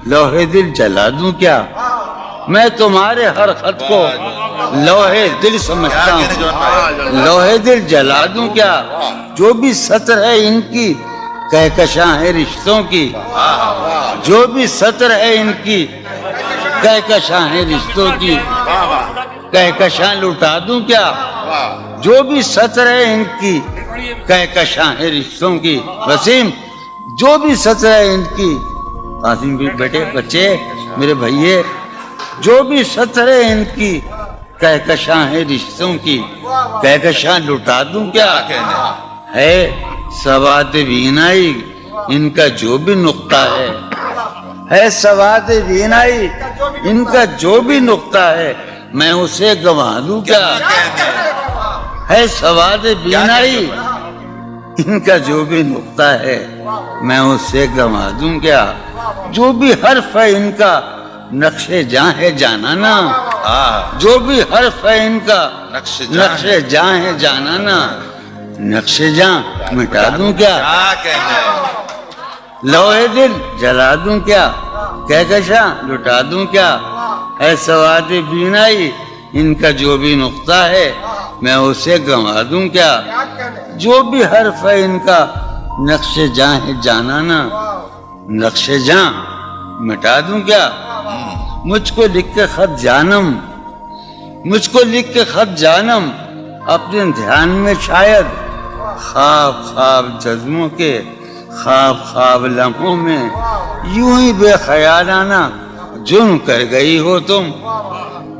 لوہے دل جلا دوں کیا؟ میں تمہارے ہر خط کو لوہے دل سمجھتا ہوں، لوہے دل جلا دوں کیا؟ جو بھی سطر ہے ان کی کہکشاں ہے رشتوں کی، جو بھی سطر ہے ان کی کہکشاں ہے رشتوں کی، کہکشاں لٹا دوں کیا؟ جو بھی سطر ہے ان کی کہکشاں ہے رشتوں کی۔ وسیم، جو بھی سطر ہے ان کی، قاسم بھی بیٹے بچے میرے بھائیے، جو بھی سطر ہے ان کی کہکشاں ہے رشتوں کی، کہکشاں لٹا دوں کیا؟ ہے سواد بینائی ان کا جو بھی نقطہ ہے سواد بینائی ان کا جو بھی نقطہ ہے، میں اسے گنوا دوں کیا؟ ہے سواد بینائی ان کا جو بھی نقطہ ہے، میں اسے گنوا دوں کیا؟ جو بھی حرف ہے ان کا نقش جاں ہے جانانا، جو بھی حرف ہے ان کا نقش جاں ہے جانانا، نقش جاں مٹا دوں کیا؟ لوہے دل جلا دوں کیا؟ کہکشاں لٹا دوں کیا؟ ہے سواد بینائی ان کا جو بھی نقطہ ہے، میں اسے گنوا دوں کیا؟ جو بھی حرف ہے ان کا نقش جاں ہے جانانا، نقش جاں مٹا دوں کیا؟ مجھ کو لکھ کے خط جانم، مجھ کو لکھ کے خط جانم، اپنے دھیان میں شاید خواب خواب جذبوں کے خواب خواب لمحوں میں یوں ہی بے خیالانہ جرم کر گئی ہو تم۔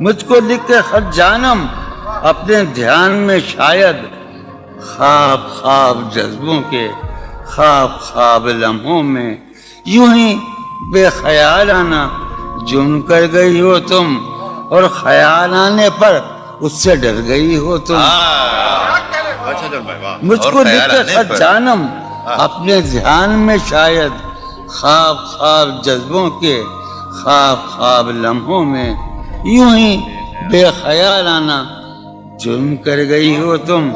مجھ کو لکھ کے خط جانم، اپنے دھیان میں شاید خواب خواب جذبوں کے خواب خواب لمحوں میں یوں ہی بے خیالانہ جرم کر گئی ہو تم، اور خیال آنے پر اس سے ڈر گئی ہو تم۔ مجھ کو لکھ کے خط جانم، اپنے دھیان میں شاید خواب خواب جذبوں کے خواب خواب لمحوں میں یوں ہی بے خیالانہ جرم کر گئی ہو تم،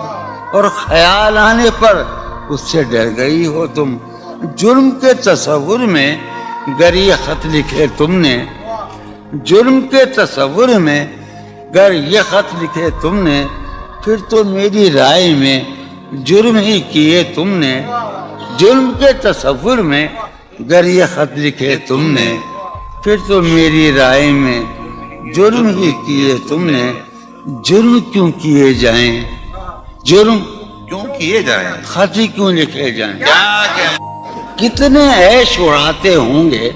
اور خیال آنے پر اس سے ڈر گئی ہو تم۔ جرم کے تصور میں گر یہ خط لکھے تم نے، جرم کے تصور میں گر یہ خط لکھے تم نے، پھر تو میری رائے میں جرم ہی کیے تم نے۔ جرم کے تصور میں گر یہ خط لکھے تم نے، پھر تو میری رائے میں جرم ہی کیے تم نے۔ جرم کیوں کیے جائیں، جرم کیوں کیے جائیں، خط ہی کیوں لکھے جائیں؟ کیا کتنے عیش اڑاتے ہوں گے